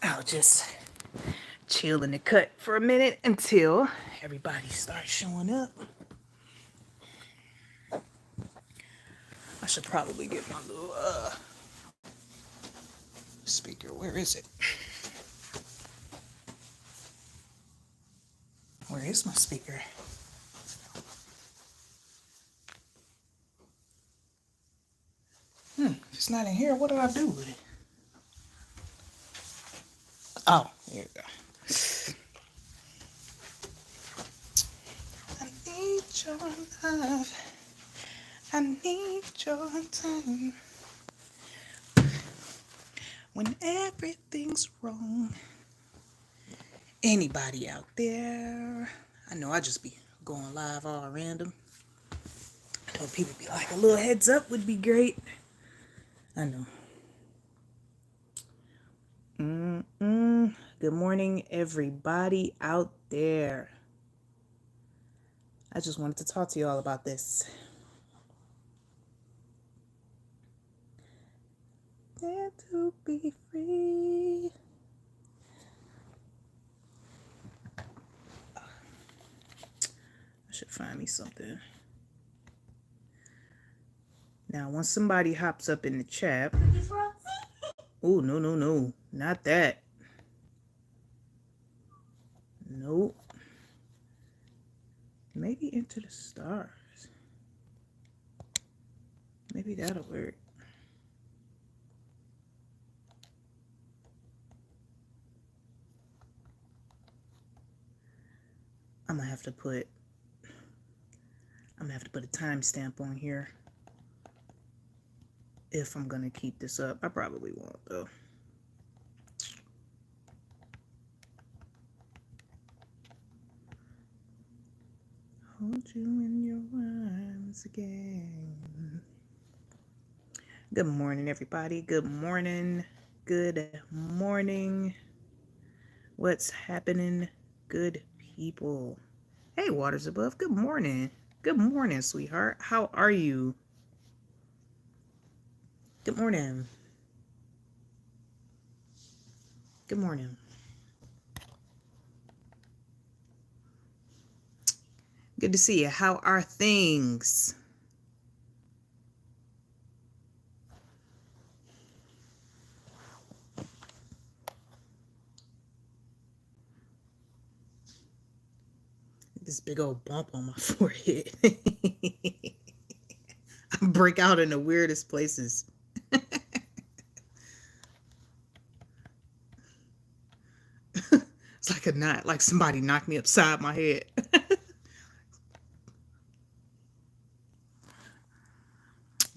I'll just chill in the cut for a minute until everybody starts showing up. I should probably get my little speaker. Where is it? Where is my speaker? If it's not in here, what do I do with it? Oh, here we go. I need your love. I need your time. When everything's wrong. Anybody out there? I know I just be going live all random. I know people be like, a little heads up would be great. I know. Good morning, everybody out there. I just wanted to talk to you all about this. Dare to be free. I should find me something. Now, once somebody hops up in the chat. Oh, no. Not that. Nope. Maybe Into the Stars. Maybe that'll work. I'm gonna have to put a timestamp on here if I'm gonna keep this up. I probably won't though. Hold you in your arms again. Good morning, everybody. Good morning. Good morning. What's happening, good people? Hey, Waters Above. Good morning. Good morning, sweetheart. How are you? Good morning. Good morning. Good to see you. How are things? This big old bump on my forehead. I break out in the weirdest places. It's like a knot, like somebody knocked me upside my head.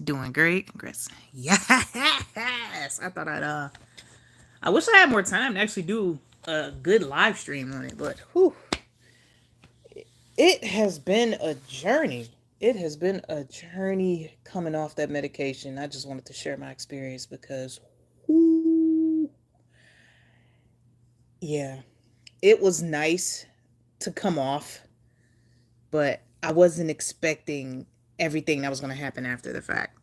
Doing great. Congrats. Yes. I thought I wish I had more time to actually do a good live stream on it, but whew. It has been a journey. It has been a journey coming off that medication. I just wanted to share my experience because, whoo, yeah, it was nice to come off, but I wasn't expecting everything that was going to happen after the fact.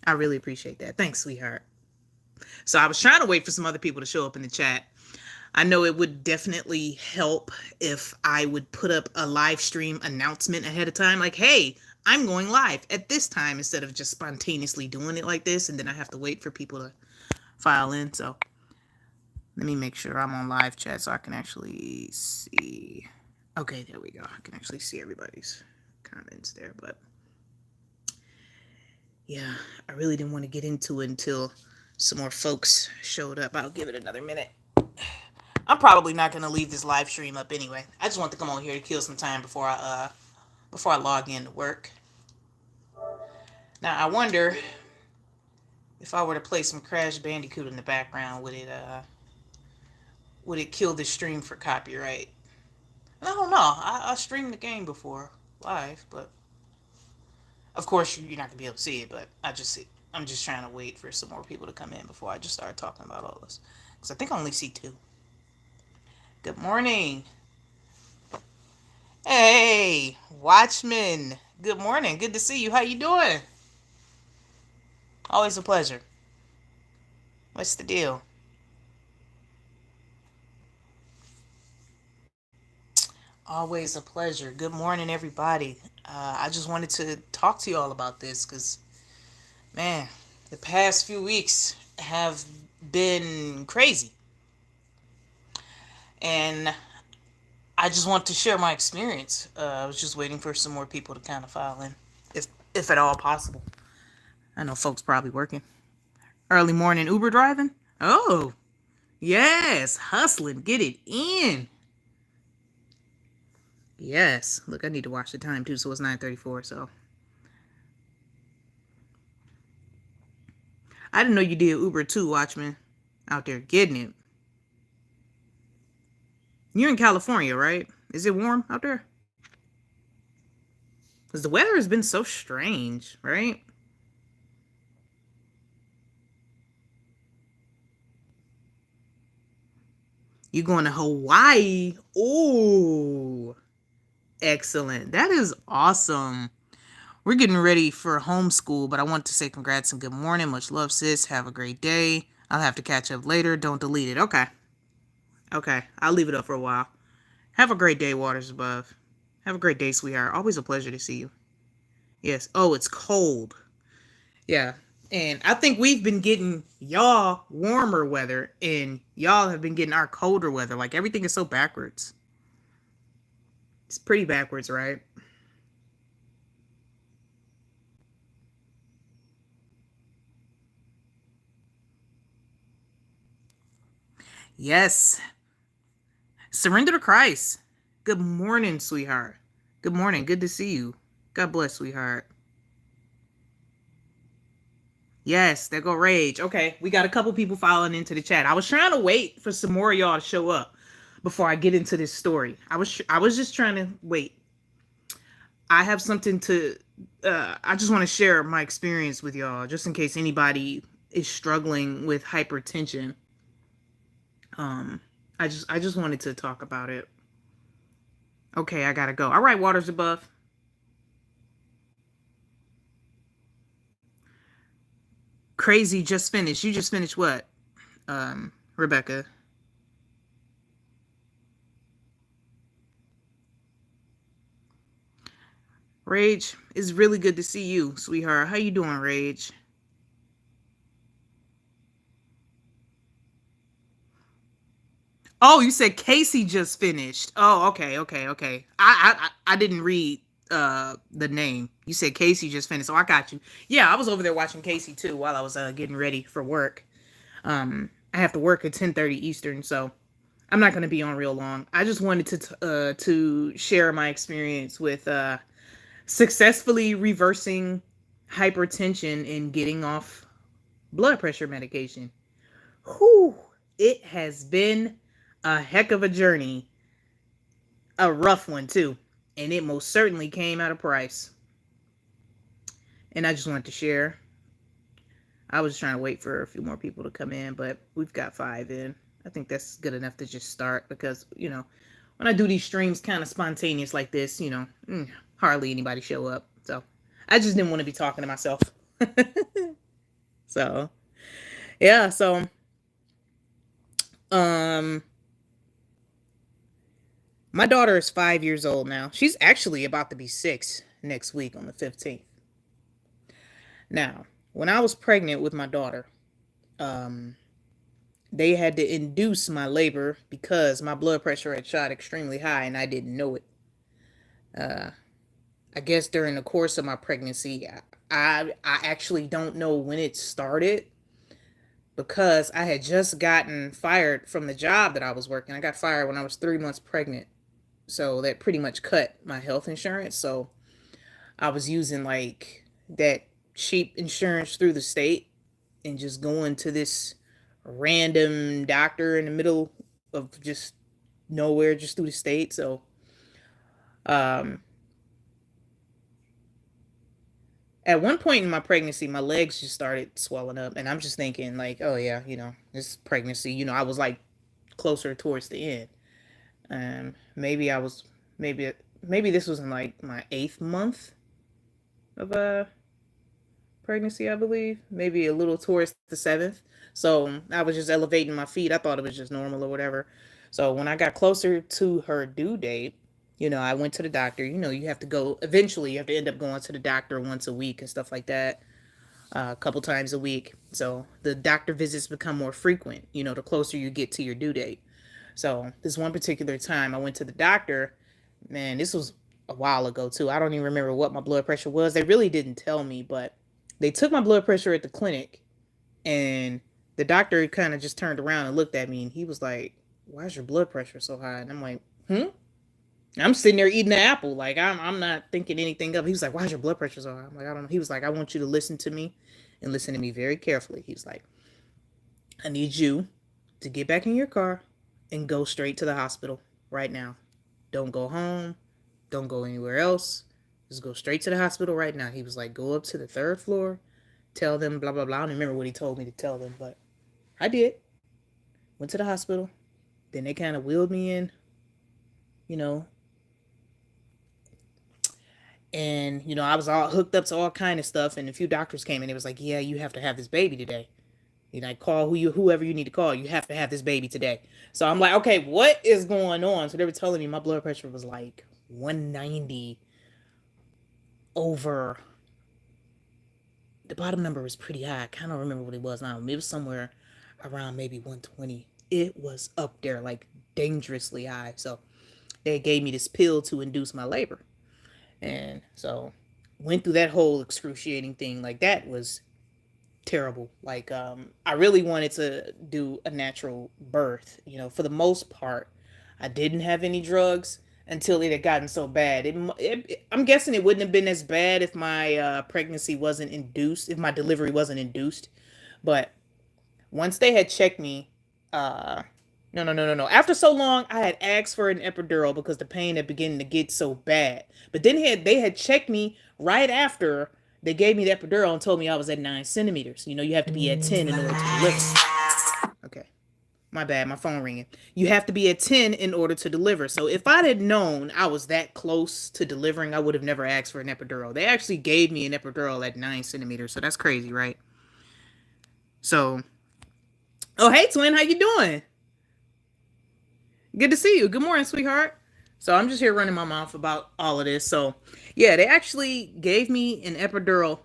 I really appreciate that. Thanks, sweetheart. So I was trying to wait for some other people to show up in the chat. I know it would definitely help if I would put up a live stream announcement ahead of time. Like, hey, I'm going live at this time instead of just spontaneously doing it like this. And then I have to wait for people to file in. So let me make sure I'm on live chat so I can actually see. Okay, there we go. I can actually see everybody's comments there. But yeah, I really didn't want to get into it until some more folks showed up. I'll give it another minute. I'm probably not gonna leave this live stream up anyway. I just want to come on here to kill some time before I log in to work. Now I wonder if I were to play some Crash Bandicoot in the background, would it kill the stream for copyright? I don't know. I streamed the game before live, but of course you're not gonna be able to see it. But I'm just trying to wait for some more people to come in before I just start talking about all this, because I think I only see two. Good morning. Hey, Watchman. Good morning. Good to see you. How you doing? Always a pleasure. What's the deal? Always a pleasure. Good morning, everybody. I just wanted to talk to you all about this because, man, the past few weeks have been crazy. And I just want to share my experience. I was just waiting for some more people to kind of file in, if at all possible. I know folks probably working. Early morning Uber driving? Oh, yes. Hustling. Get it in. Yes. Look, I need to watch the time too, so it's 9:34. So I didn't know you did Uber too, Watchman. Out there getting it. You're in California, right? Is it warm out there? Because the weather has been so strange, right? You going to Hawaii? Oh, excellent. That is awesome. We're getting ready for homeschool, but I want to say congrats and good morning. Much love, sis. Have a great day. I'll have to catch up later. Don't delete it. Okay. Okay. I'll leave it up for a while. Have a great day, Waters Above. Have a great day, sweetheart. Always a pleasure to see you. Yes. Oh, it's cold. Yeah. And I think we've been getting y'all warmer weather and y'all have been getting our colder weather. Like everything is so backwards. It's pretty backwards, right? Yes. Surrender to Christ. Good morning, sweetheart. Good morning. Good to see you. God bless, sweetheart. Yes, there go Rage. Okay, we got a couple people filing into the chat. I was trying to wait for some more of y'all to show up before I get into this story. I was just trying to wait. I have something to I just want to share my experience with y'all just in case anybody is struggling with hypertension. Um I just wanted to talk about it. Okay, I got to go. All right, Waters Above. Crazy just finished. You just finished what? Rebecca. Rage, it's really good to see you, sweetheart. How you doing, Rage? Oh, you said Casey just finished. Oh, okay, okay, okay. I didn't read the name. You said Casey just finished, so I got you. Yeah, I was over there watching Casey too while I was getting ready for work. I have to work at 10:30 Eastern, so I'm not going to be on real long. I just wanted to share my experience with successfully reversing hypertension and getting off blood pressure medication. Whew, it has been a heck of a journey, a rough one too, and it most certainly came at a price. And I just wanted to share. I was trying to wait for a few more people to come in, but we've got 5 in. I think that's good enough to just start because, when I do these streams kind of spontaneous like this, hardly anybody show up. So I just didn't want to be talking to myself. So, yeah, so um my daughter is 5 years old now. She's actually about to be 6 next week on the 15th. Now, when I was pregnant with my daughter, um, they had to induce my labor because my blood pressure had shot extremely high and I didn't know it. Uh, I guess during the course of my pregnancy, I actually don't know when it started because I had just gotten fired from the job that I was working. I got fired when I was 3 months pregnant. So that pretty much cut my health insurance. So I was using like that cheap insurance through the state and just going to this random doctor in the middle of just nowhere, just through the state. So, um, at one point in my pregnancy, my legs just started swelling up, and I'm just thinking, like, oh yeah, this pregnancy, I was like closer towards the end. Maybe I was, maybe this was in like my 8th month of pregnancy, I believe. Maybe a little towards the 7th. So I was just elevating my feet. I thought it was just normal or whatever. So when I got closer to her due date, I went to the doctor. You have to go, eventually, you have to end up going to the doctor once a week and stuff like that, a couple times a week. So the doctor visits become more frequent, the closer you get to your due date. So this one particular time I went to the doctor, man, this was a while ago too. I don't even remember what my blood pressure was. They really didn't tell me, but they took my blood pressure at the clinic, and the doctor kind of just turned around and looked at me, and he was like, "Why is your blood pressure so high?" And I'm like, "Hmm." I'm sitting there eating the apple, like I'm not thinking anything of. He was like, "Why's your blood pressure so high?" I'm like, "I don't know." He was like, "I want you to listen to me, and listen to me very carefully." He's like, "I need you to get back in your car and go straight to the hospital right now. Don't go home. Don't go anywhere else. Just go straight to the hospital right now." He was like, "Go up to the third floor. Tell them blah blah blah." I don't remember what he told me to tell them, but I did. Went to the hospital. Then they kind of wheeled me in, you know, and I was all hooked up to all kind of stuff, and a few doctors came and it was like, "Yeah, you have to have this baby today. Call whoever you need to call. You have to have this baby today." So I'm like, "Okay, what is going on?" So they were telling me my blood pressure was like 190 over. The bottom number was pretty high. I kind of remember what it was now. It was somewhere around maybe 120. It was up there, like dangerously high. So they gave me this pill to induce my labor. And so went through that whole excruciating thing. Like, that was terrible. Like, I really wanted to do a natural birth. For the most part, I didn't have any drugs until it had gotten so bad. I'm guessing it wouldn't have been as bad if my pregnancy wasn't induced, if my delivery wasn't induced. But once they had checked me, uh, no, no, no, no, no. After so long, I had asked for an epidural because the pain had begun to get so bad. But then they had checked me right after they gave me the epidural and told me I was at 9 centimeters. You have to be at 10 in order to deliver. Okay. My bad, my phone ringing. You have to be at 10 in order to deliver. So if I'd had known I was that close to delivering, I would have never asked for an epidural. They actually gave me an epidural at 9 centimeters. So that's crazy, right? So, oh, hey, twin, how you doing? Good to see you. Good morning, sweetheart. So I'm just here running my mouth about all of this. So yeah, they actually gave me an epidural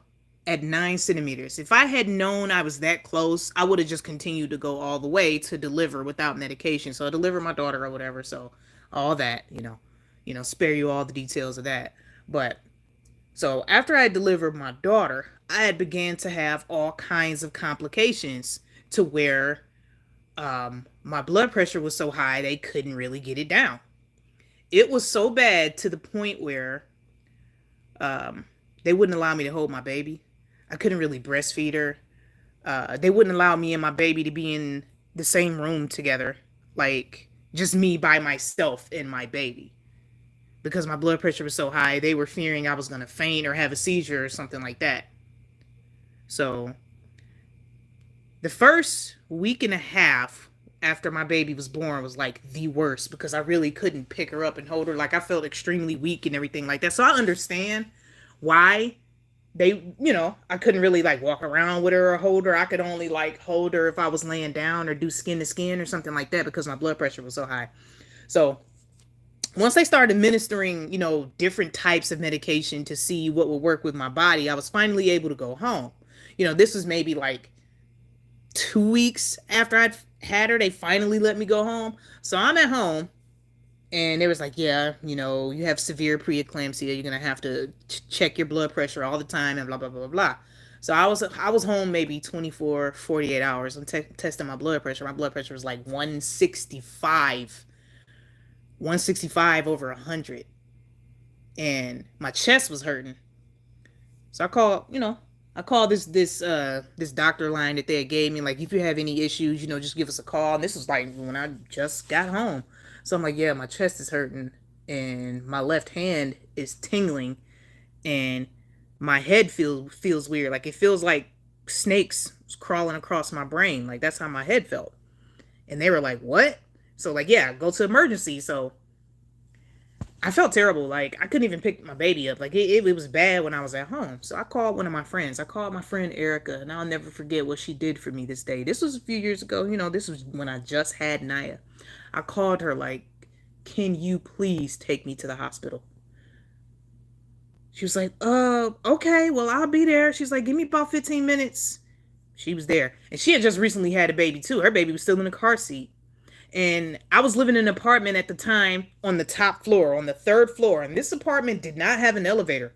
at 9 centimeters. If I had known I was that close, I would have just continued to go all the way to deliver without medication. So I delivered my daughter or whatever. So all that, spare you all the details of that. But so after I delivered my daughter, I had began to have all kinds of complications to where my blood pressure was so high they couldn't really get it down. It was so bad to the point where they wouldn't allow me to hold my baby. I couldn't really breastfeed her. They wouldn't allow me and my baby to be in the same room together, like just me by myself and my baby, because my blood pressure was so high. They were fearing I was going to faint or have a seizure or something like that. So the first week and a half after my baby was born was like the worst, because I really couldn't pick her up and hold her. Like, I felt extremely weak and everything like that. So I understand why they, I couldn't really like walk around with her or hold her. I could only like hold her if I was laying down or do skin to skin or something like that, because my blood pressure was so high. So once they started administering, different types of medication to see what would work with my body, I was finally able to go home. This was maybe like 2 weeks after I'd had her. They finally let me go home. So I'm at home, and they was like, "Yeah, you have severe preeclampsia. You're gonna have to check your blood pressure all the time and blah blah blah blah blah." So I was home maybe 24, 48 hours. I'm testing my blood pressure. My blood pressure was like 165 over 100, and my chest was hurting. So I called this doctor line that they gave me, like, if you have any issues, just give us a call. And this was like when I just got home. So I'm like, "Yeah, my chest is hurting and my left hand is tingling and my head feels weird. Like, it feels like snakes crawling across my brain. Like, that's how my head felt." And they were like, "What?" So like, "Yeah, go to emergency." So I felt terrible. Like, I couldn't even pick my baby up. Like, it was bad when I was at home. So I called one of my friends. I called my friend Erica, and I'll never forget what she did for me this day. This was a few years ago. This was when I just had Naya. I called her like can you please take me to the hospital? She was like, okay, well, I'll be there. She's like, give me about 15 minutes. She was there. And she had just recently had a baby, too. Her baby was still in the car seat. And I was living in an apartment at the time on the top floor, on the third floor. And this apartment did not have an elevator.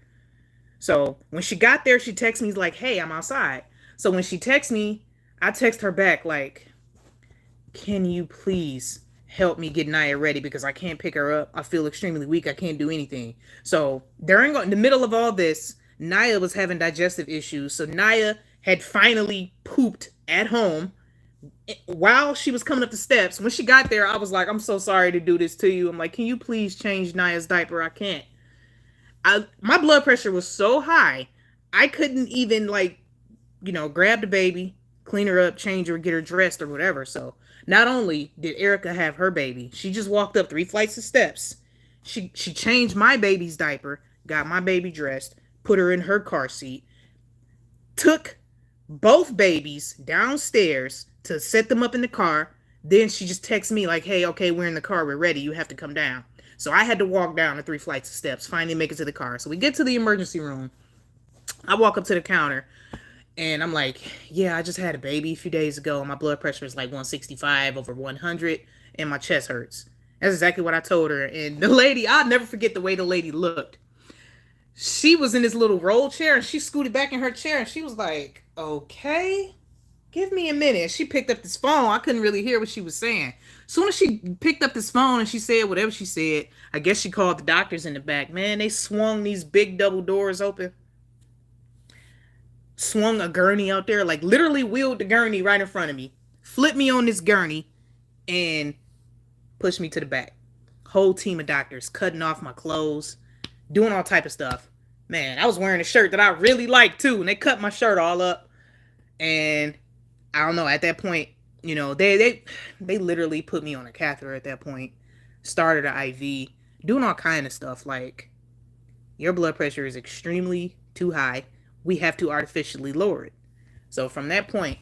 So when she got there, she texted me, like, hey, I'm outside. So when she texts me, I text her back, like, can you please help me get Naya ready because I can't pick her up. I feel extremely weak. I can't do anything. So during in the middle of all this, Naya was having digestive issues. So Naya had finally pooped at home while she was coming up the steps. When she got there, I was like, I'm so sorry to do this to you. I'm like, can you please change Naya's diaper? I can't. My blood pressure was so high, I couldn't even grab the baby, clean her up, change her, get her dressed or whatever. So not only did Erica have her baby, she just walked up 3 flights of steps. She changed my baby's diaper, got my baby dressed, put her in her car seat, took both babies downstairs to set them up in the car. Then she just texted me like, hey, okay, we're in the car, we're ready, you have to come down. So I had to walk down the 3 flights of steps, finally make it to the car. So we get to the emergency room. I walk up to the counter and I'm like, yeah, I just had a baby a few days ago. My blood pressure is like 165 over 100 and my chest hurts. That's exactly what I told her. And the lady, I'll never forget the way the lady looked. She was in this little roll chair and she scooted back in her chair and she was like, okay, give me a minute. She picked up this phone. I couldn't really hear what she was saying. As soon as she picked up this phone and she said whatever she said, I guess she called the doctors in the back. Man, they swung these big double doors open. Swung a gurney out there, like literally wheeled the gurney right in front of me, flipped me on this gurney, and pushed me to the back. Whole team of doctors cutting off my clothes, doing all type of stuff. Man, I was wearing a shirt that I really liked too, and they cut my shirt all up. And I don't know. At that point, they literally put me on a catheter. At that point, started an IV, doing all kind of stuff like your blood pressure is extremely too high. We have to artificially lower it. So from that point,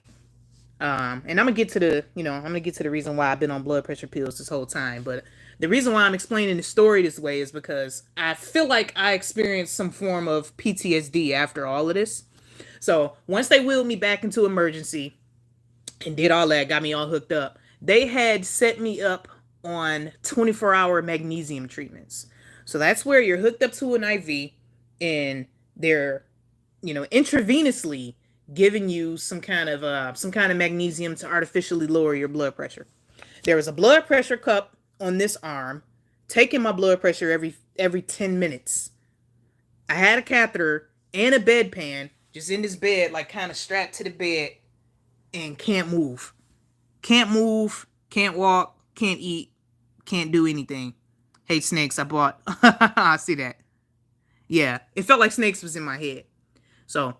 and I'm gonna get to the reason why I've been on blood pressure pills this whole time. But the reason why I'm explaining the story this way is because I feel like I experienced some form of PTSD after all of this. So once they wheeled me back into emergency and did all that, got me all hooked up, they had set me up on 24-hour magnesium treatments. So that's where you're hooked up to an IV and they're intravenously giving you some kind of magnesium to artificially lower your blood pressure. There was a blood pressure cup on this arm, taking my blood pressure every 10 minutes. I had a catheter and a bedpan just in this bed, like kind of strapped to the bed, and can't move. Can't move, can't walk, can't eat, can't do anything. Hey, Snakes, I bought. I see that. Yeah, it felt like Snakes was in my head. So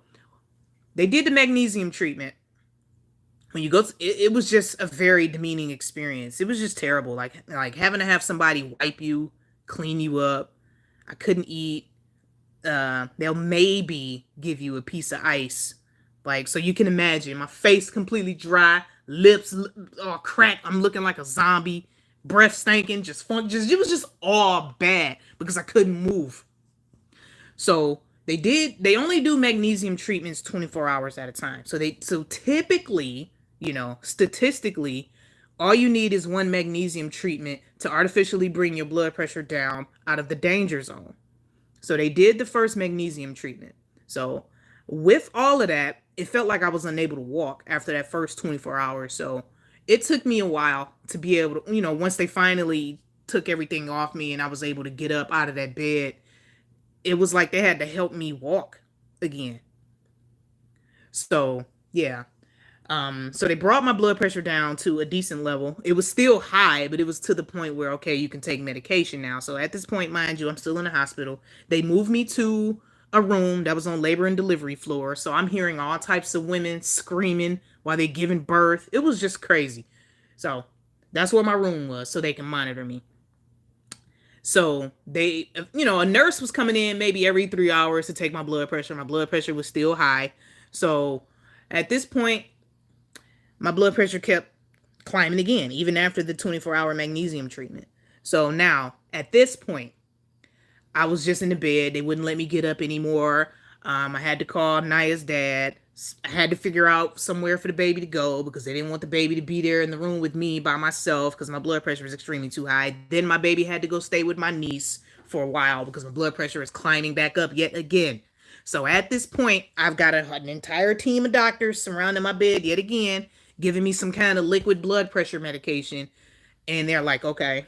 they did the magnesium treatment. When you go to, it was just a very demeaning experience. It was just terrible. Like having to have somebody wipe you, clean you up. I couldn't eat. They'll maybe give you a piece of ice. Like, so you can imagine my face completely dry, lips all cracked. I'm looking like a zombie, breath stinking, it was just all bad because I couldn't move. So they only do magnesium treatments 24 hours at a time. So typically, statistically, all you need is one magnesium treatment to artificially bring your blood pressure down out of the danger zone. So they did the first magnesium treatment. So with all of that, it felt like I was unable to walk after that first 24 hours. So it took me a while to be able to, once they finally took everything off me and I was able to get up out of that bed, it was like they had to help me walk again. So, yeah. So they brought my blood pressure down to a decent level. It was still high, but it was to the point where, okay, you can take medication now. So at this point, mind you, I'm still in the hospital. They moved me to a room that was on labor and delivery floor. So I'm hearing all types of women screaming while they're giving birth. It was just crazy. So that's where my room was so they can monitor me. So they, a nurse was coming in maybe every 3 hours to take my blood pressure. My blood pressure was still high. So at this point, my blood pressure kept climbing again, even after the 24-hour magnesium treatment. So now, at this point, I was just in the bed. They wouldn't let me get up anymore. I had to call Naya's dad. I had to figure out somewhere for the baby to go because they didn't want the baby to be there in the room with me by myself because my blood pressure was extremely too high. Then my baby had to go stay with my niece for a while because my blood pressure is climbing back up yet again. So at this point, I've got an entire team of doctors surrounding my bed yet again, giving me some kind of liquid blood pressure medication. And they're like, okay,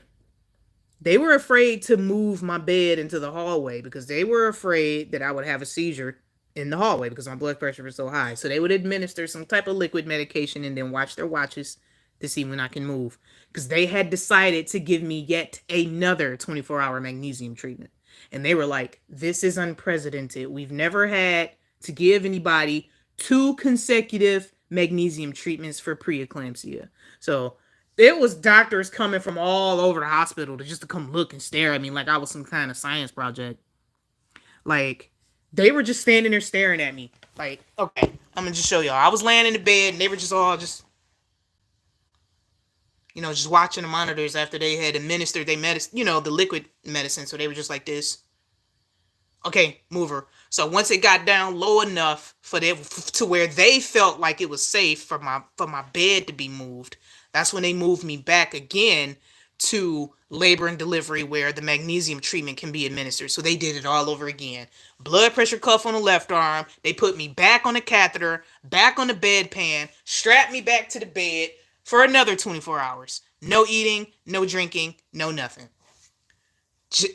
they were afraid to move my bed into the hallway because they were afraid that I would have a seizure in the hallway because my blood pressure was so high. So they would administer some type of liquid medication and then watch their watches to see when I can move. Because they had decided to give me yet another 24-hour magnesium treatment. And they were like, this is unprecedented. We've never had to give anybody 2 consecutive magnesium treatments for preeclampsia. So it was doctors coming from all over the hospital to come look and stare at me like I was some kind of science project. Like, they were just standing there staring at me. Like, okay, I'm gonna just show y'all. I was laying in the bed and they were just all just watching the monitors after they had administered their medicine, the liquid medicine. So they were just like this. Okay, move her. So once it got down low enough to where they felt like it was safe for my bed to be moved, that's when they moved me back again to labor and delivery where the magnesium treatment can be administered. So they did it all over again. Blood pressure cuff on the left arm. They put me back on the catheter, back on the bedpan, strapped me back to the bed for another 24 hours. No eating, no drinking, no nothing.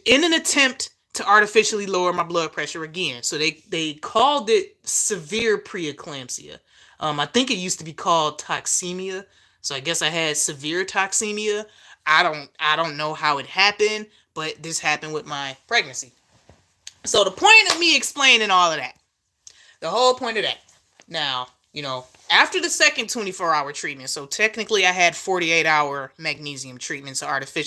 In an attempt to artificially lower my blood pressure again. So they called it severe preeclampsia. I think it used to be called toxemia. So I guess I had severe toxemia. I don't know how it happened, but this happened with my pregnancy. So the point of me explaining all of that, the whole point of that. Now, after the second 24-hour treatment, so technically I had 48-hour magnesium treatments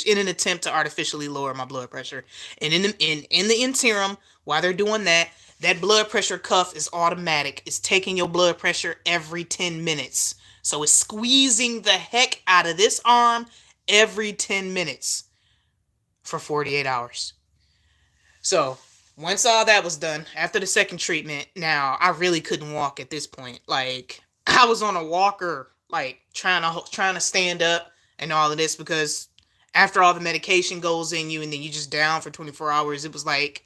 in an attempt to artificially lower my blood pressure. And in the interim, while they're doing that, that blood pressure cuff is automatic. It's taking your blood pressure every 10 minutes. So it's squeezing the heck out of this arm every 10 minutes for 48 hours. So once all that was done, after the second treatment, now I really couldn't walk at this point. Like, I was on a walker, like trying to stand up and all of this because after all the medication goes in you and then you just down for 24 hours, it was like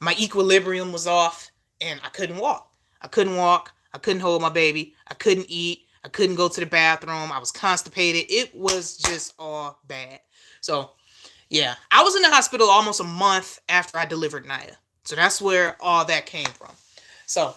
my equilibrium was off and I couldn't walk. I couldn't walk. I couldn't hold my baby. I couldn't eat. I couldn't go to the bathroom. I was constipated. It was just all bad. So, yeah, I was in the hospital almost a month after I delivered Naya. So that's where all that came from. So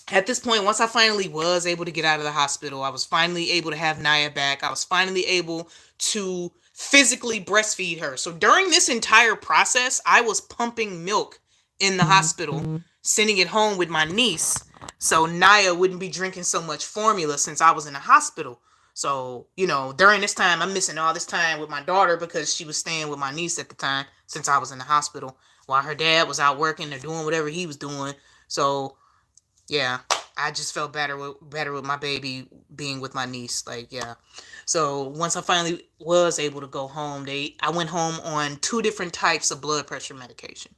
at this point, once I finally was able to get out of the hospital, I was finally able to have Naya back. I was finally able to physically breastfeed her. So during this entire process, I was pumping milk in the hospital, sending it home with my niece. So Naya wouldn't be drinking so much formula since I was in the hospital. So, during this time, I'm missing all this time with my daughter because she was staying with my niece at the time since I was in the hospital while her dad was out working or doing whatever he was doing. So, yeah, I just felt better with my baby being with my niece. Like, yeah. So once I finally was able to go home, I went home on 2 different types of blood pressure medication.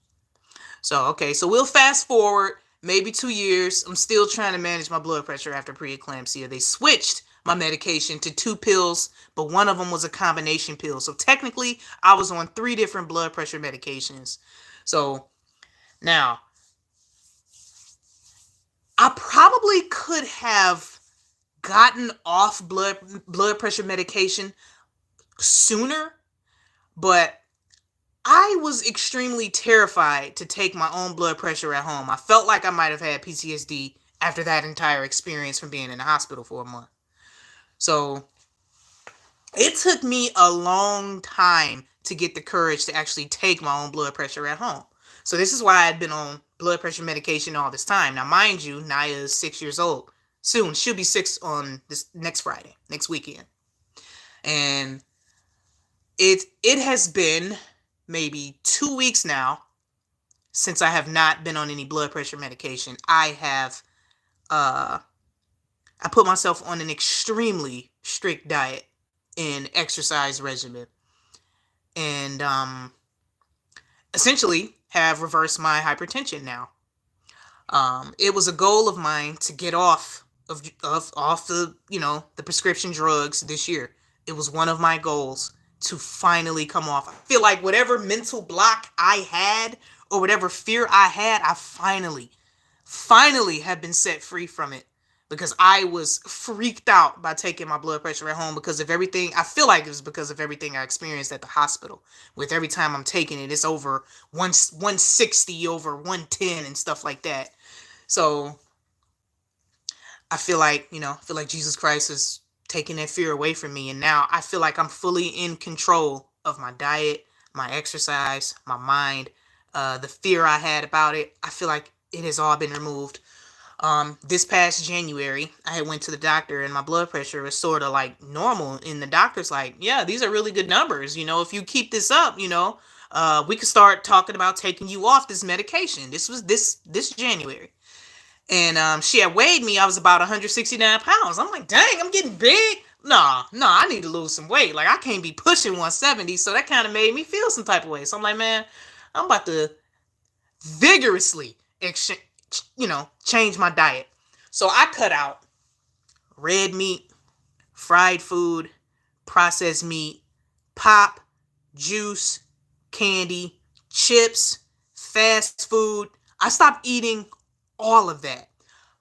So, okay, so we'll fast forward maybe 2 years. I'm still trying to manage my blood pressure after preeclampsia. They switched my medication to 2 pills, but one of them was a combination pill. So technically, I was on 3 different blood pressure medications. So now, I probably could have gotten off blood pressure medication sooner, but I was extremely terrified to take my own blood pressure at home. I felt like I might have had PTSD after that entire experience from being in the hospital for a month. So it took me a long time to get the courage to actually take my own blood pressure at home. So this is why I'd been on blood pressure medication all this time. Now, mind you, Naya is 6 years old. Soon, she'll be 6 on this next Friday, next weekend. And it has been maybe 2 weeks now since I have not been on any blood pressure medication. I put myself on an extremely strict diet and exercise regimen. and essentially have reversed my hypertension now. It was a goal of mine to get off the the prescription drugs this year. It was one of my goals to finally come off. I feel like whatever mental block I had or whatever fear I had, I finally have been set free from it, because I was freaked out by taking my blood pressure at home because of everything. I feel like it was because of everything I experienced at the hospital. With every time I'm taking it, it's over 160 over 110 and stuff like that. So I feel like Jesus Christ is taking that fear away from me. And now I feel like I'm fully in control of my diet, my exercise, my mind, the fear I had about it. I feel like it has all been removed. This past January, I had went to the doctor and my blood pressure was sort of like normal. And the doctor's like, yeah, these are really good numbers. If you keep this up, we could start talking about taking you off this medication. This was this January. And she had weighed me. I was about 169 pounds. I'm like, dang, I'm getting big. Nah, I need to lose some weight. Like, I can't be pushing 170. So that kind of made me feel some type of way. So I'm like, man, I'm about to vigorously, change my diet. So I cut out red meat, fried food, processed meat, pop, juice, candy, chips, fast food. I stopped eating all of that.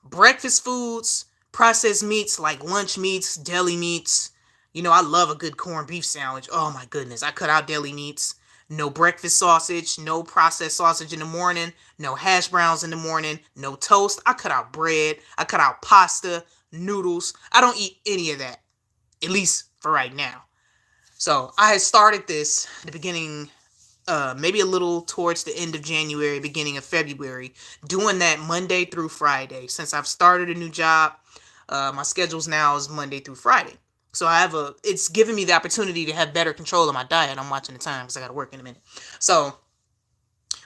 Breakfast foods, processed meats like lunch meats, deli meats. I love a good corned beef sandwich. Oh my goodness. I cut out deli meats. No breakfast sausage, no processed sausage in the morning, no hash browns in the morning, no toast. I cut out bread. I cut out pasta, noodles. I don't eat any of that, at least for right now. So I had started this at the beginning, maybe a little towards the end of January, beginning of February, doing that Monday through Friday. Since I've started a new job, my schedules now is Monday through Friday. So it's given me the opportunity to have better control of my diet. I'm watching the time because I got to work in a minute. So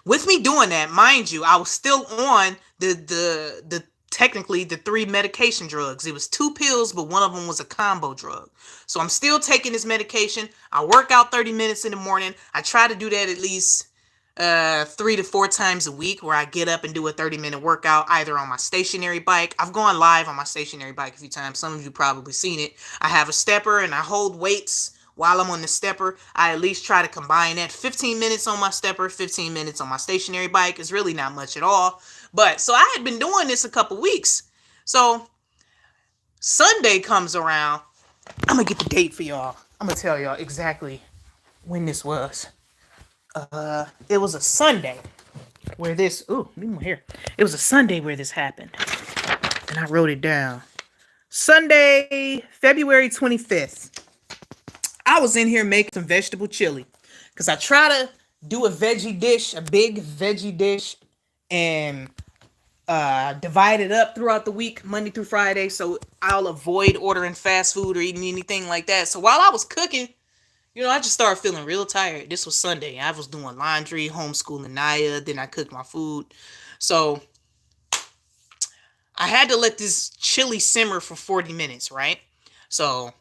with me doing that, mind you, I was still on the technically the 3 medication drugs. It was 2 pills, but one of them was a combo drug. So I'm still taking this medication. I work out 30 minutes in the morning. I try to do that at least 3 to 4 times a week, where I get up and do a 30-minute workout either on my stationary bike. I've gone live on my stationary bike a few times. Some of you probably seen it. I have a stepper and I hold weights while I'm on the stepper. I at least try to combine that. 15 minutes on my stepper, 15 minutes on my stationary bike is really not much at all. But so I had been doing this a couple weeks. So Sunday comes around. I'm going to get the date for y'all. I'm going to tell y'all exactly when this was. It was a Sunday where this, leave my hair. It was a Sunday where this happened. And I wrote it down. Sunday, February 25th. I was in here making some vegetable chili, because I try to do a big veggie dish, and divide it up throughout the week, Monday through Friday, so I'll avoid ordering fast food or eating anything like that. So while I was cooking, I just started feeling real tired. This was Sunday. I was doing laundry, homeschooling Naya, then I cooked my food. So I had to let this chili simmer for 40 minutes, right? So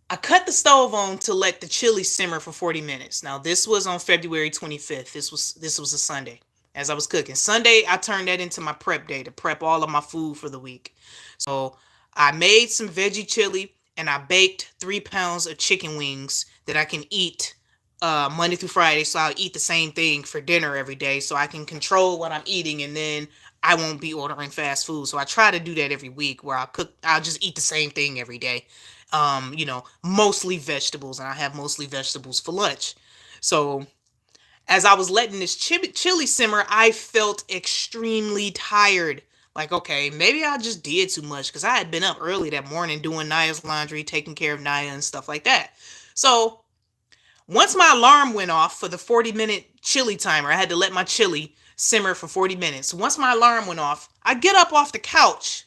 I cut the stove on to let the chili simmer for 40 minutes. Now, this was on February 25th. This was a Sunday as I was cooking. Sunday, I turned that into my prep day to prep all of my food for the week. So I made some veggie chili, and I baked 3 pounds of chicken wings that I can eat Monday through Friday. So I'll eat the same thing for dinner every day, so I can control what I'm eating, and then I won't be ordering fast food. So I try to do that every week, where I'll just eat the same thing every day. Mostly vegetables, and I have mostly vegetables for lunch. So as I was letting this chili simmer, I felt extremely tired. Like, okay, maybe I just did too much, because I had been up early that morning doing Naya's laundry, taking care of Naya and stuff like that. So once my alarm went off for the 40-minute chili timer, I had to let my chili simmer for 40 minutes. Once my alarm went off, I get up off the couch,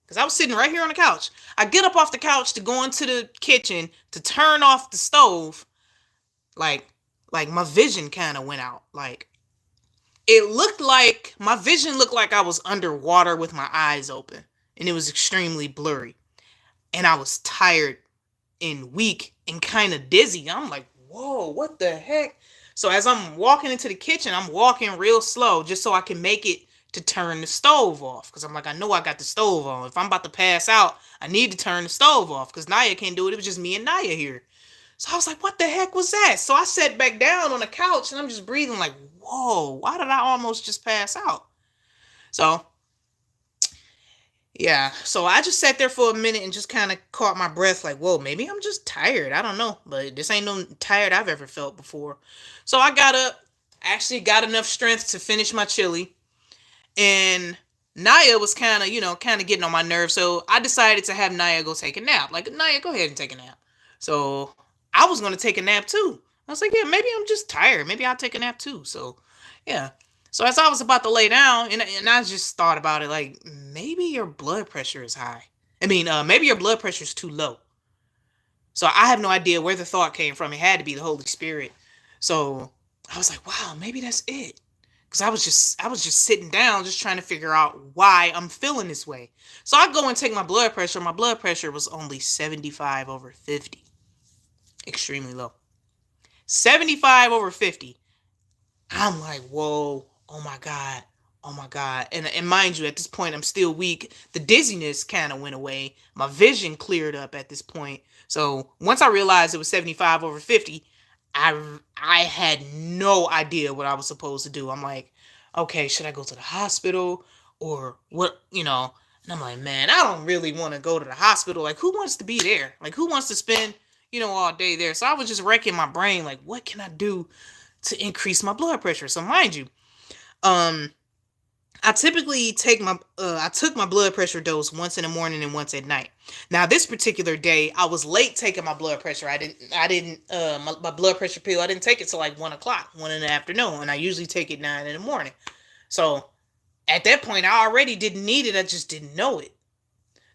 because I was sitting right here on the couch. I get up off the couch to go into the kitchen to turn off the stove. Like my vision kind of went out. Like, my vision looked like I was underwater with my eyes open. And it was extremely blurry. And I was tired and weak and kind of dizzy. I'm like, whoa, what the heck? So as I'm walking into the kitchen, I'm walking real slow just so I can make it to turn the stove off. Because I'm like, I know I got the stove on. If I'm about to pass out, I need to turn the stove off because Naya can't do it. It was just me and Naya here. So I was like, what the heck was that? So I sat back down on the couch and I'm just breathing like, whoa, why did I almost just pass out? So yeah, so I just sat there for a minute and just kind of caught my breath like, whoa, maybe I'm just tired. I don't know, but this ain't no tired I've ever felt before. So I got up, actually got enough strength to finish my chili, and Naya was kind of, kind of getting on my nerves. So I decided to have Naya go take a nap. Like, Naya, go ahead and take a nap. So I was going to take a nap too. I was like, yeah, maybe I'm just tired. Maybe I'll take a nap too. So, yeah. So as I was about to lay down, and I just thought about it, like, maybe your blood pressure is high. I mean, maybe your blood pressure is too low. So I have no idea where the thought came from. It had to be the Holy Spirit. So I was like, wow, maybe that's it. Because I was just sitting down, just trying to figure out why I'm feeling this way. So I go and take my blood pressure. My blood pressure was only 75 over 50. Extremely low. 75 over 50. I'm like, whoa, oh my God, oh my God. And mind you, at this point, I'm still weak. The dizziness kind of went away. My vision cleared up at this point. So once I realized it was 75 over 50, I had no idea what I was supposed to do. I'm like, okay, should I go to the hospital or what, And I'm like, man, I don't really want to go to the hospital. Like, who wants to be there? Like, who wants to spend, all day there? So I was just wrecking my brain. Like, what can I do to increase my blood pressure? So mind you, um, I typically I took my blood pressure dose once in the morning and once at night. Now this particular day, I was late taking my blood pressure. My blood pressure pill, I didn't take it till like 1 o'clock, 1 in the afternoon, and I usually take it 9 in the morning. So at that point, I already didn't need it. I just didn't know it.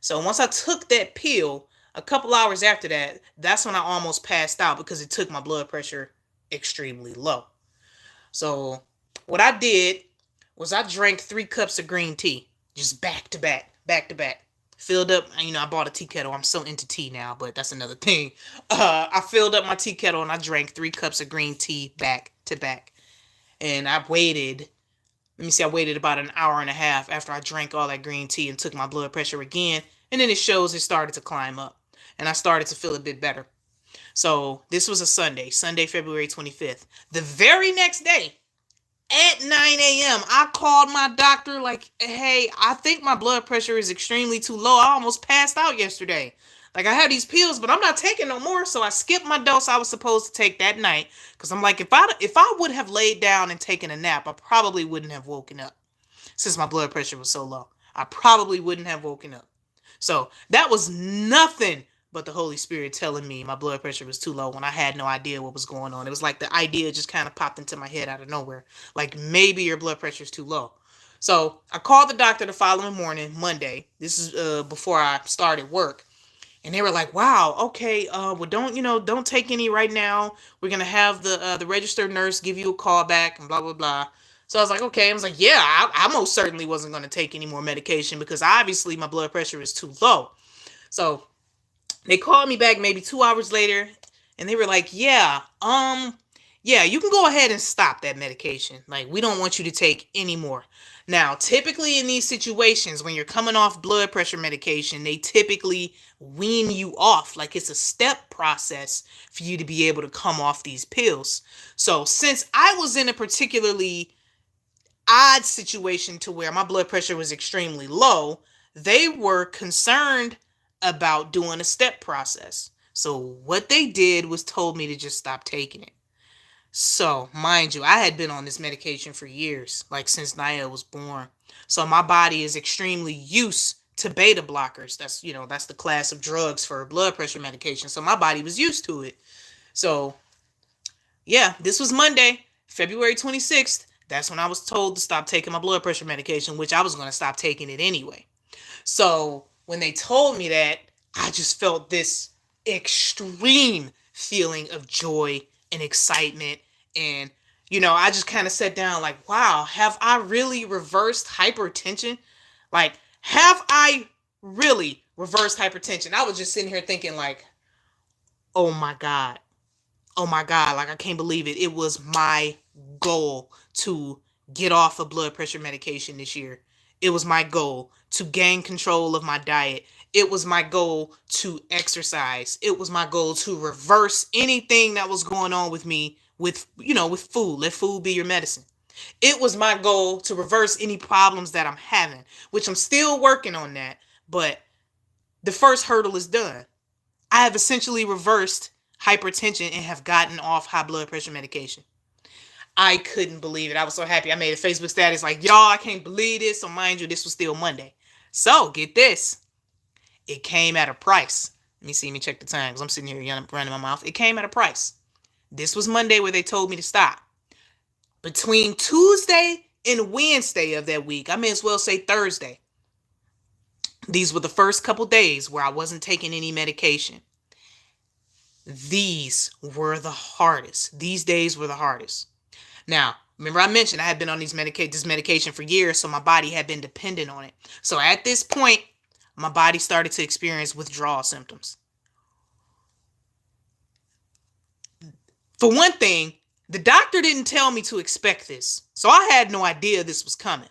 So once I took that pill, a couple hours after that, that's when I almost passed out because it took my blood pressure extremely low. So what I did was I drank 3 cups of green tea, just back to back, back to back. Filled up, I bought a tea kettle. I'm so into tea now, but that's another thing. I filled up my tea kettle and I drank 3 cups of green tea back to back. And I waited, let me see, I waited about an hour and a half after I drank all that green tea and took my blood pressure again. And then it shows it started to climb up. And I started to feel a bit better. So this was a Sunday, February 25th. The very next day, at 9 a.m., I called my doctor like, hey, I think my blood pressure is extremely too low. I almost passed out yesterday. Like, I have these pills, but I'm not taking no more. So I skipped my dose I was supposed to take that night. Because I'm like, if I would have laid down and taken a nap, I probably wouldn't have woken up. Since my blood pressure was so low, I probably wouldn't have woken up. So that was nothing but the Holy Spirit telling me my blood pressure was too low when I had no idea what was going on. It was like the idea just kind of popped into my head out of nowhere. Like, maybe your blood pressure is too low. So I called the doctor the following morning, Monday. This is before I started work. And they were like, "Wow, okay, well, don't take any right now. We're gonna have the registered nurse give you a call back and blah blah blah." So I was like, "Okay." I was like, "Yeah, I most certainly wasn't gonna take any more medication because obviously my blood pressure is too low." So they called me back maybe 2 hours later, and they were like, yeah, you can go ahead and stop that medication. Like, we don't want you to take any more. Now, typically in these situations, when you're coming off blood pressure medication, they typically wean you off. Like, it's a step process for you to be able to come off these pills. So since I was in a particularly odd situation to where my blood pressure was extremely low, they were concerned about doing a step process. So what they did was told me to just stop taking it. So, mind you, I had been on this medication for years, like since Naya was born. So my body is extremely used to beta blockers. That's the class of drugs for blood pressure medication. So my body was used to it. So, yeah, this was Monday, February 26th. That's when I was told to stop taking my blood pressure medication, which I was going to stop taking it anyway. So when they told me that, I just felt this extreme feeling of joy and excitement. And, I just kind of sat down like, wow, have I really reversed hypertension? Like, have I really reversed hypertension? I was just sitting here thinking like, oh my God. Oh my God, like I can't believe it. It was my goal to get off of blood pressure medication this year. It was my goal to gain control of my diet. It was my goal to exercise. It was my goal to reverse anything that was going on with me with, with food. Let food be your medicine. It was my goal to reverse any problems that I'm having, which I'm still working on that, but the first hurdle is done. I have essentially reversed hypertension and have gotten off high blood pressure medication. I couldn't believe it. I was so happy. I made a Facebook status like, y'all, I can't believe this. So mind you, this was still Monday. So get this. It came at a price. Let me check the time because I'm sitting here running my mouth. It came at a price. This was Monday where they told me to stop. Between Tuesday and Wednesday of that week, I may as well say Thursday. These were the first couple days where I wasn't taking any medication. These were the hardest. These days were the hardest. Now, remember I mentioned I had been on this medication for years, so my body had been dependent on it. So at this point, my body started to experience withdrawal symptoms. For one thing, the doctor didn't tell me to expect this, so I had no idea this was coming.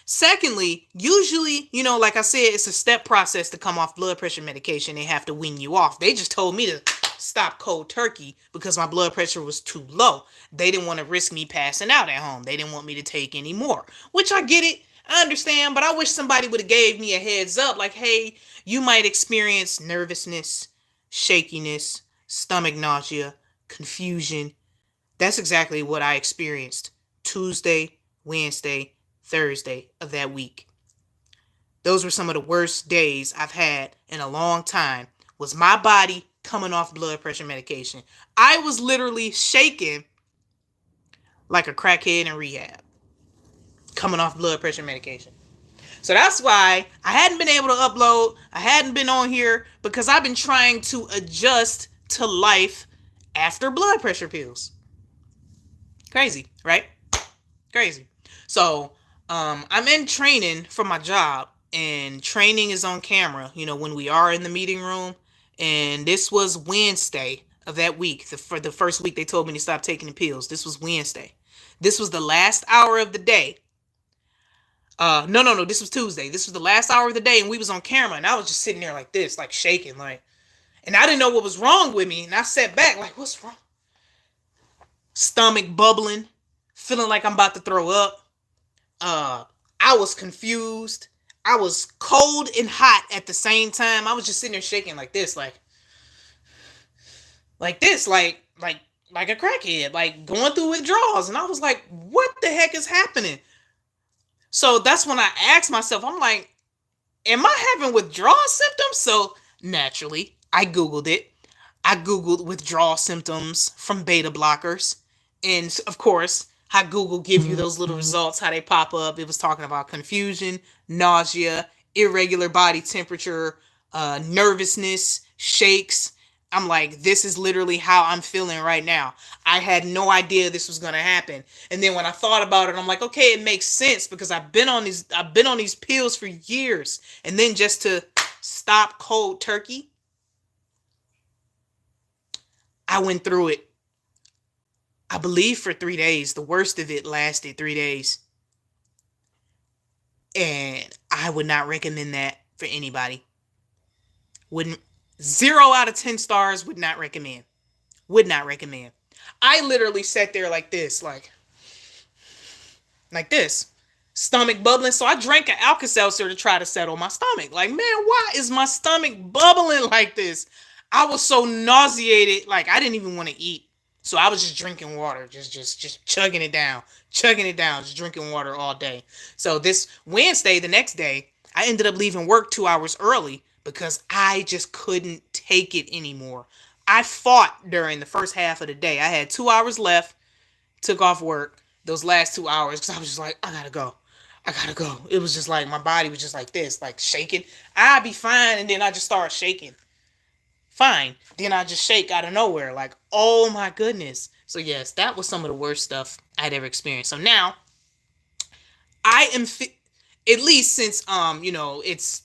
Secondly, usually, like I said, it's a step process to come off blood pressure medication. They have to wean you off. They just told me to stop cold turkey because my blood pressure was too low. They didn't want to risk me passing out at home. They didn't want me to take any more, which I get it. I understand, but I wish somebody would have gave me a heads up like, hey, you might experience nervousness, shakiness, stomach nausea, confusion. That's exactly what I experienced Tuesday, Wednesday, Thursday of that week. Those were some of the worst days I've had in a long time. Was my body coming off blood pressure medication. I was literally shaking like a crackhead in rehab, coming off blood pressure medication. So that's why I hadn't been able to upload. I hadn't been on here because I've been trying to adjust to life after blood pressure pills. Crazy, right? Crazy. So I'm in training for my job, and training is on camera, when we are in the meeting room. And this was Wednesday of that week. For the first week they told me to stop taking the pills. This was Wednesday. This was the last hour of the day. No. This was Tuesday. This was the last hour of the day, and we was on camera, and I was just sitting there like this, like shaking, and I didn't know what was wrong with me. And I sat back like, what's wrong? Stomach bubbling, feeling like I'm about to throw up. I was confused. I was cold and hot at the same time. I was just sitting there shaking like this, like this, like a crackhead, like going through withdrawals. And I was like, what the heck is happening? So that's when I asked myself, I'm like, am I having withdrawal symptoms? So naturally, I Googled it. I Googled withdrawal symptoms from beta blockers. And of course, how Google give you those little results, how they pop up. It was talking about confusion, nausea, irregular body temperature, nervousness, shakes. I'm like, this is literally how I'm feeling right now. I had no idea this was going to happen. And then when I thought about it, I'm like, okay, it makes sense because I've been on these pills for years. And then just to stop cold turkey, I went through it, I believe, for 3 days. The worst of it lasted 3 days. And I would not recommend that for anybody. Wouldn't. 0 out of 10 stars. Would not recommend. Would not recommend. I literally sat there like this, like this. Stomach bubbling. So I drank an Alka-Seltzer to try to settle my stomach. Like, man, why is my stomach bubbling like this? I was so nauseated. Like, I didn't even want to eat. So I was just drinking water, just chugging it down, just drinking water all day. So this Wednesday, the next day, I ended up leaving work 2 hours early because I just couldn't take it anymore. I fought during the first half of the day. I had 2 hours left, took off work those last 2 hours because I was just like, I gotta go. It was just like my body was just like this, like shaking. I'd be fine, and then I just start shaking. Fine. Then I just shake out of nowhere, like, oh my goodness. So yes, that was some of the worst stuff I'd ever experienced. So now, I am, at least since, it's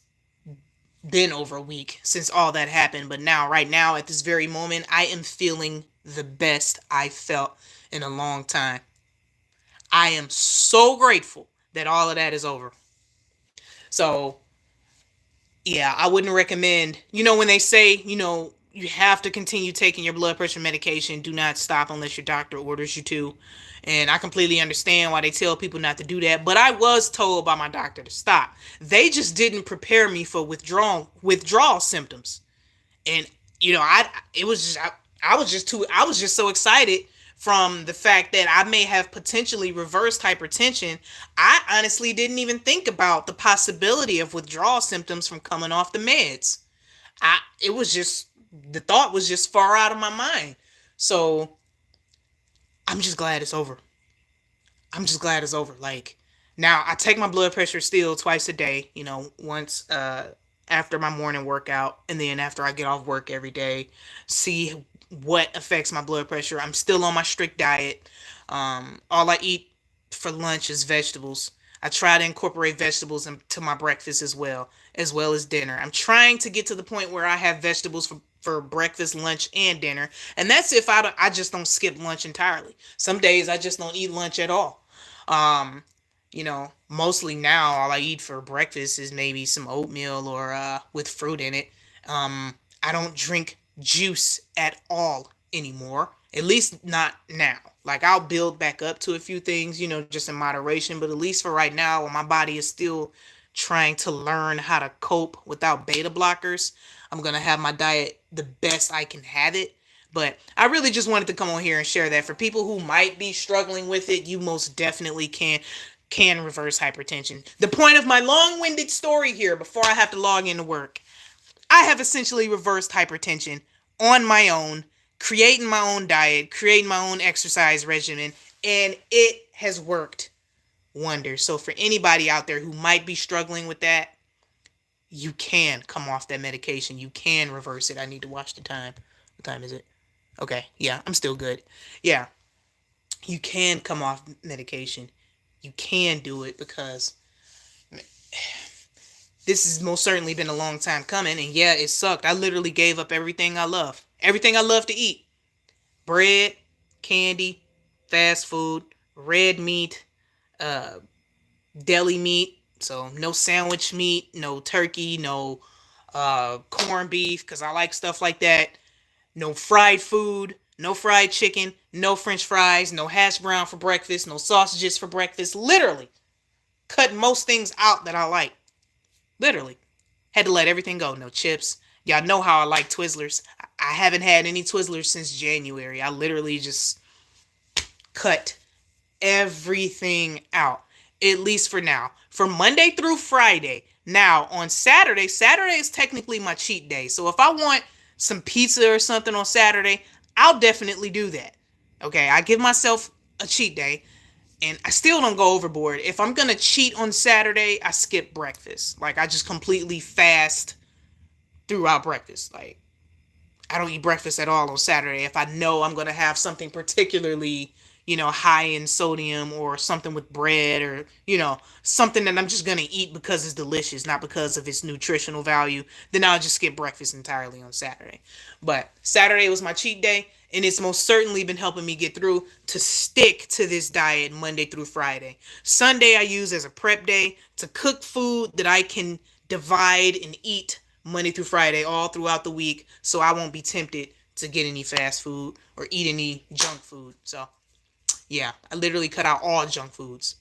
been over a week since all that happened. But now, right now, at this very moment, I am feeling the best I felt in a long time. I am so grateful that all of that is over. So, yeah, I wouldn't recommend, when they say, you have to continue taking your blood pressure medication, do not stop unless your doctor orders you to. And I completely understand why they tell people not to do that, but I was told by my doctor to stop. They just didn't prepare me for withdrawal symptoms. And I it was just I was just so excited from the fact that I may have potentially reversed hypertension. I honestly didn't even think about the possibility of withdrawal symptoms from coming off the meds. I it was just The thought was just far out of my mind. So I'm just glad it's over. I'm just glad it's over. Like, now I take my blood pressure still twice a day, once after my morning workout and then after I get off work every day, see what affects my blood pressure. I'm still on my strict diet. All I eat for lunch is vegetables. I try to incorporate vegetables into my breakfast as well as dinner. I'm trying to get to the point where I have vegetables for breakfast, lunch, and dinner. And that's if I just don't skip lunch entirely. Some days I just don't eat lunch at all. Um, Mostly now all I eat for breakfast is maybe some oatmeal or with fruit in it. I don't drink juice at all anymore. At least not now. Like, I'll build back up to a few things, just in moderation, but at least for right now, when my body is still trying to learn how to cope without beta blockers, I'm going to have my diet the best I can have it. But I really just wanted to come on here and share that for people who might be struggling with it. You most definitely can reverse hypertension. The point of my long-winded story here, before I have to log into work, I have essentially reversed hypertension on my own, creating my own diet, creating my own exercise regimen, and it has worked wonders. So for anybody out there who might be struggling with that, you can come off that medication. You can reverse it. I need to watch the time. What time is it? Okay, yeah, I'm still good. Yeah, you can come off medication. You can do it, because this has most certainly been a long time coming. And yeah, it sucked. I literally gave up everything I love. Everything I love to eat. Bread, candy, fast food, red meat, uh, deli meat. So no sandwich meat, no turkey, no corned beef, because I like stuff like that. No fried food, no fried chicken, no french fries, no hash brown for breakfast, no sausages for breakfast. Literally, cut most things out that I like. Literally. Had to let everything go. No chips. Y'all know how I like Twizzlers. I haven't had any Twizzlers since January. I literally just cut everything out. At least for now. For Monday through Friday. Now, on Saturday is technically my cheat day. So if I want some pizza or something on Saturday, I'll definitely do that. Okay, I give myself a cheat day, and I still don't go overboard. If I'm gonna cheat on Saturday, I skip breakfast. Like, I just completely fast throughout breakfast. Like, I don't eat breakfast at all on Saturday if I know I'm gonna have something particularly, high in sodium, or something with bread, or, something that I'm just gonna eat because it's delicious, not because of its nutritional value. Then I'll just skip breakfast entirely on Saturday. But Saturday was my cheat day, and it's most certainly been helping me get through to stick to this diet Monday through Friday. Sunday I use as a prep day to cook food that I can divide and eat Monday through Friday all throughout the week, so I won't be tempted to get any fast food or eat any junk food. So yeah, I literally cut out all junk foods.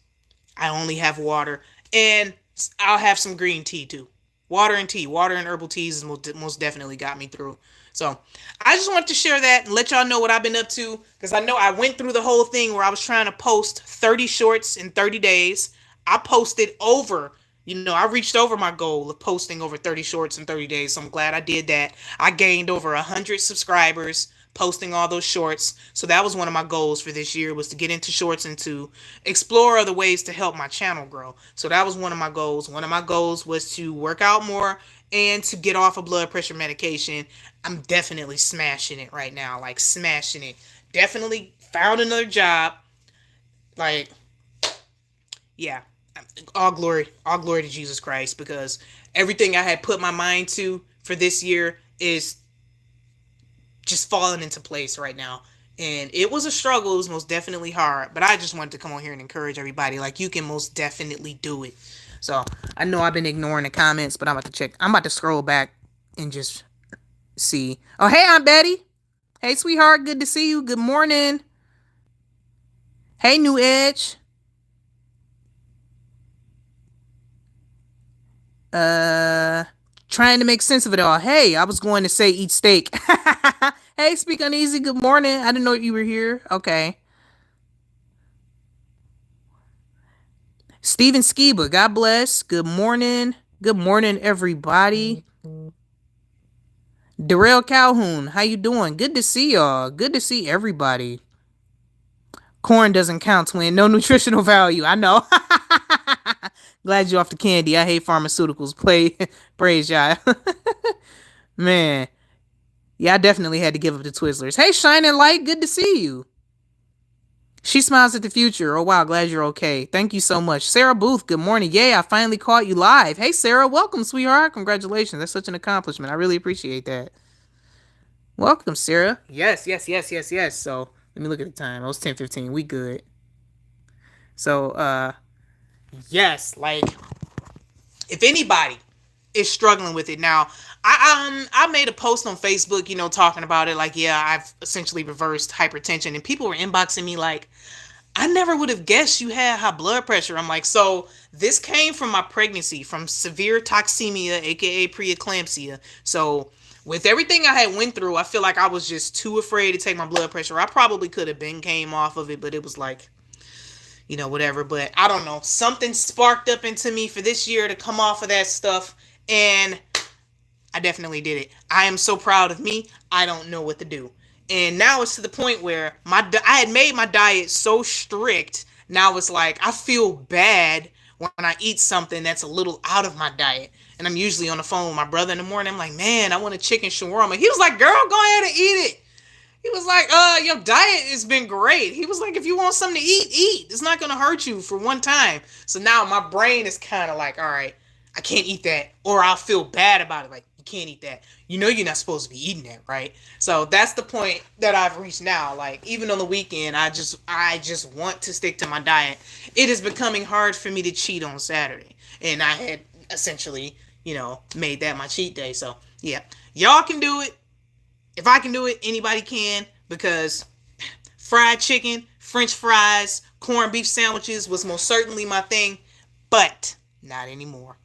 I only have water, and I'll have some green tea too. Water and tea. Water and herbal teas has most definitely got me through. So I just wanted to share that and let y'all know what I've been up to, because I know I went through the whole thing where I was trying to post 30 shorts in 30 days. I posted over, I reached over my goal of posting over 30 shorts in 30 days. So I'm glad I did that. I gained over 100 subscribers posting all those shorts. So that was one of my goals for this year, was to get into shorts and to explore other ways to help my channel grow. So that was one of my goals. One of my goals was to work out more and to get off of blood pressure medication. I'm definitely smashing it right now. Like, smashing it. Definitely found another job. Like, yeah. All glory to Jesus Christ, because everything I had put my mind to for this year is just falling into place right now. And it was a struggle. It was most definitely hard. But I just wanted to come on here and encourage everybody. Like, you can most definitely do it. So I know I've been ignoring the comments, but I'm about to check. I'm about to scroll back and just see. Oh, hey, Aunt Betty. Hey, sweetheart. Good to see you. Good morning. Hey, New Edge. Trying to make sense of it all. Hey, I was going to say eat steak. Hey, Speak Uneasy. Good morning. I didn't know you were here. Okay. Steven Skiba, God bless. Good morning. Good morning, everybody. Darrell Calhoun, how you doing? Good to see y'all. Good to see everybody. Corn doesn't count, twin. No nutritional value. I know. Glad you off the candy. I hate pharmaceuticals. Praise y'all. Man. Yeah, I definitely had to give up the Twizzlers. Hey, Shining Light. Good to see you. She smiles at the future. Oh, wow. Glad you're okay. Thank you so much. Sarah Booth, good morning. Yay, I finally caught you live. Hey, Sarah. Welcome, sweetheart. Congratulations. That's such an accomplishment. I really appreciate that. Welcome, Sarah. Yes, yes, yes, yes, yes. So, let me look at the time. It was 10:15. We good. So, yes, like, if anybody is struggling with it now, I made a post on Facebook, talking about it. Like, yeah, I've essentially reversed hypertension, and people were inboxing me like, I never would have guessed you had high blood pressure. I'm like, so this came from my pregnancy, from severe toxemia, aka preeclampsia. So with everything I had went through, I feel like I was just too afraid to take my blood pressure. I probably could have been came off of it, but it was like, whatever. But I don't know. Something sparked up into me for this year to come off of that stuff, and I definitely did it. I am so proud of me. I don't know what to do. And now it's to the point where I had made my diet so strict. Now it's like I feel bad when I eat something that's a little out of my diet. And I'm usually on the phone with my brother in the morning. I'm like, man, I want a chicken shawarma. He was like, girl, go ahead and eat it. He was like, your diet has been great. He was like, if you want something to eat, eat. It's not going to hurt you for one time. So now my brain is kind of like, all right, I can't eat that. Or I'll feel bad about it. Like, you can't eat that. You know you're not supposed to be eating that, right? So that's the point that I've reached now. Like, even on the weekend, I just want to stick to my diet. It is becoming hard for me to cheat on Saturday. And I had essentially, made that my cheat day. So, yeah. Y'all can do it. If I can do it, anybody can, because fried chicken, French fries, corned beef sandwiches was most certainly my thing, but not anymore.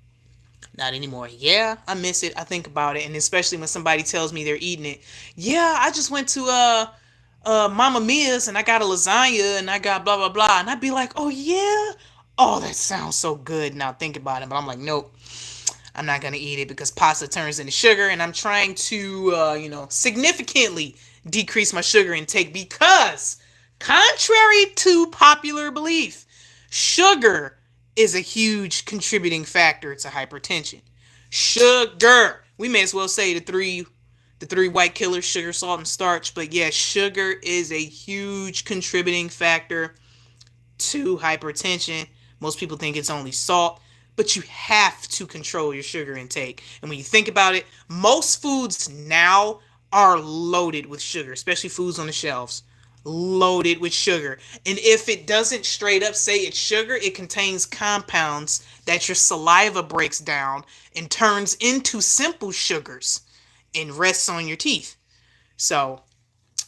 Not anymore. Yeah, I miss it. I think about it, and especially when somebody tells me they're eating it. Yeah, I just went to Mama Mia's and I got a lasagna and I got blah blah blah, and I'd be like, oh yeah, oh that sounds so good. Now think about it, but I'm like, nope. I'm not going to eat it because pasta turns into sugar, and I'm trying to, significantly decrease my sugar intake because, contrary to popular belief, sugar is a huge contributing factor to hypertension. Sugar. We may as well say the three white killers, sugar, salt, and starch. But yeah, sugar is a huge contributing factor to hypertension. Most people think it's only salt, but you have to control your sugar intake. And when you think about it, most foods now are loaded with sugar, especially foods on the shelves. Loaded with sugar. And if it doesn't straight up say it's sugar, it contains compounds that your saliva breaks down and turns into simple sugars and rests on your teeth. So,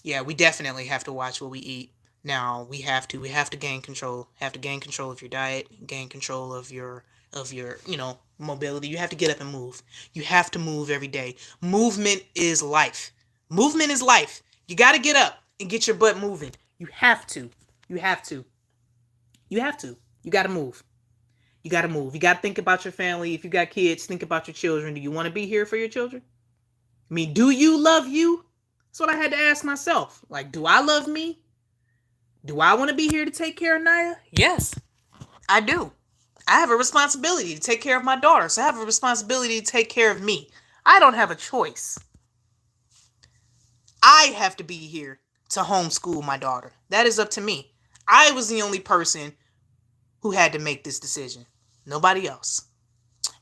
yeah, we definitely have to watch what we eat. Now, we have to gain control. Have to gain control of your diet, gain control of your mobility. You have to get up and move. You have to move every day. Movement is life. Movement is life. You got to get up and get your butt moving. You have to. You have to. You have to. You got to move. You got to move. You got to think about your family. If you got kids, think about your children. Do you want to be here for your children? I mean, do you love you? That's what I had to ask myself. Like, do I love me? Do I want to be here to take care of Naya? Yes, I do. I have a responsibility to take care of my daughter, so I have a responsibility to take care of me. I don't have a choice. I have to be here to homeschool my daughter. That is up to me. I was the only person who had to make this decision. Nobody else.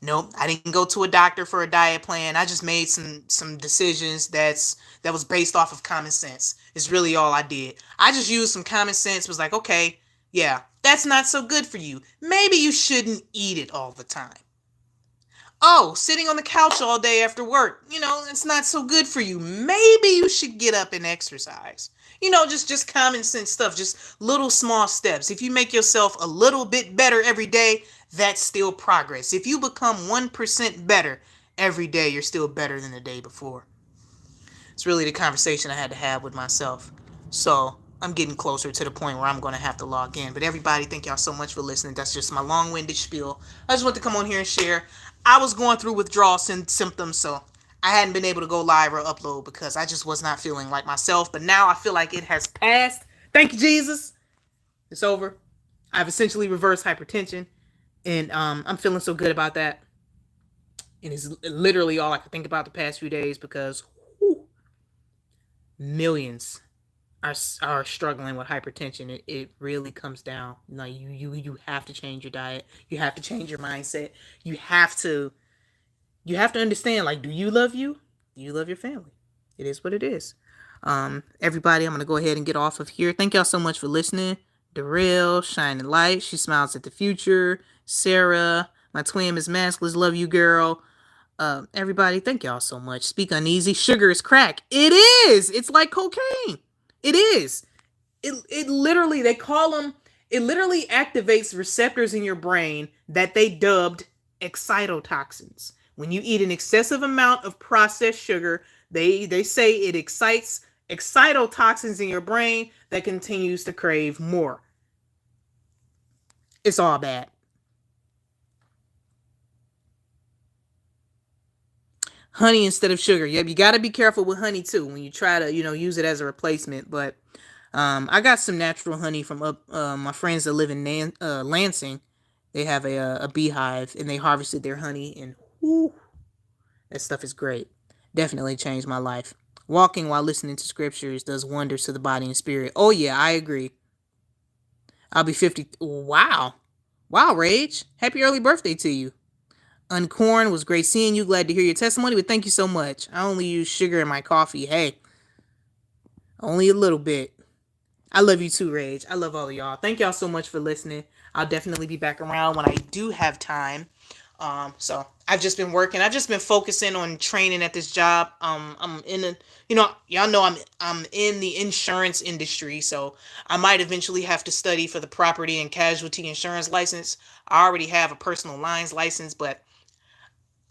Nope, I didn't go to a doctor for a diet plan. I just made some decisions that was based off of common sense. It's really all I did. I just used some common sense. Was like, okay, yeah, that's not so good for you. Maybe you shouldn't eat it all the time. Oh, sitting on the couch all day after work, it's not so good for you. Maybe you should get up and exercise. Just common sense stuff, just little small steps. If you make yourself a little bit better every day, that's still progress. If you become 1% better every day, you're still better than the day before. It's really the conversation I had to have with myself. So I'm getting closer to the point where I'm going to have to log in. But everybody, thank y'all so much for listening. That's just my long-winded spiel. I just want to come on here and share. I was going through withdrawal symptoms, so I hadn't been able to go live or upload because I just was not feeling like myself. But now I feel like it has passed. Thank you, Jesus. It's over. I've essentially reversed hypertension, and I'm feeling so good about that. And it's literally all I can think about the past few days because millions are struggling with hypertension. It really comes down. You have to change your diet. You have to change your mindset. You have to understand, like, do you love you? Do you love your family? It is what it is. Everybody, I'm gonna go ahead and get off of here. Thank y'all so much for listening. Darrell, Shining Light, She Smiles at the Future, Sarah, my twin Miss Maskless, love you, girl. Everybody, thank y'all so much. Speak Uneasy, sugar is crack. It is. It's like cocaine. It is. It literally, they call them, it literally activates receptors in your brain that they dubbed excitotoxins. When you eat an excessive amount of processed sugar, they say it excites excitotoxins in your brain that continues to crave more. It's all bad. Honey instead of sugar. Yep, you got to be careful with honey too when you try to, use it as a replacement. But I got some natural honey from my friends that live in Lansing. They have a beehive and they harvested their honey, and whoo, that stuff is great. Definitely changed my life. Walking while listening to scriptures does wonders to the body and spirit. Oh yeah, I agree. I'll be 50. Wow. Wow, Rage. Happy early birthday to you. Uncorn, was great seeing you. Glad to hear your testimony, but thank you so much. I only use sugar in my coffee. Hey, only a little bit. I love you too, Rage. I love all of y'all. Thank y'all so much for listening. I'll definitely be back around when I do have time. So I've just been working. I've just been focusing on training at this job. I'm in a, y'all know I'm in the insurance industry, so I might eventually have to study for the property and casualty insurance license. I already have a personal lines license, but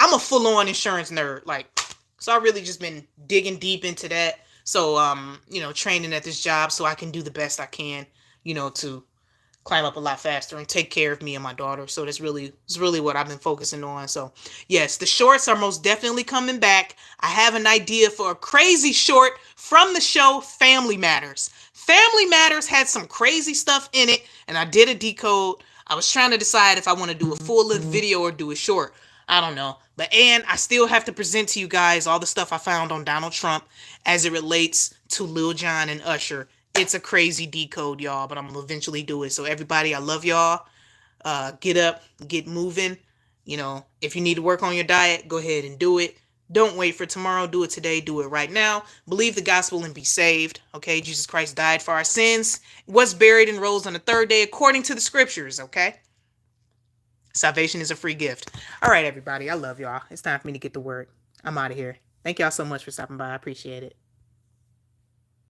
I'm a full-on insurance nerd. So I really just been digging deep into that. So, training at this job so I can do the best I can, to climb up a lot faster and take care of me and my daughter. So it's really what I've been focusing on. So yes, the shorts are most definitely coming back. I have an idea for a crazy short from the show Family Matters. Family Matters had some crazy stuff in it, and I did a decode. I was trying to decide if I want to do a full-length video or do a short. I don't know. And I still have to present to you guys all the stuff I found on Donald Trump as it relates to Lil Jon and Usher. It's a crazy decode, y'all, but I'm going to eventually do it. So everybody, I love y'all. Get up, get moving. If you need to work on your diet, go ahead and do it. Don't wait for tomorrow. Do it today. Do it right now. Believe the gospel and be saved. Okay? Jesus Christ died for our sins, was buried and rose on the third day according to the scriptures. Okay? Salvation is a free gift. All right, everybody. I love y'all. It's time for me to get to work. I'm out of here. Thank y'all so much for stopping by. I appreciate it.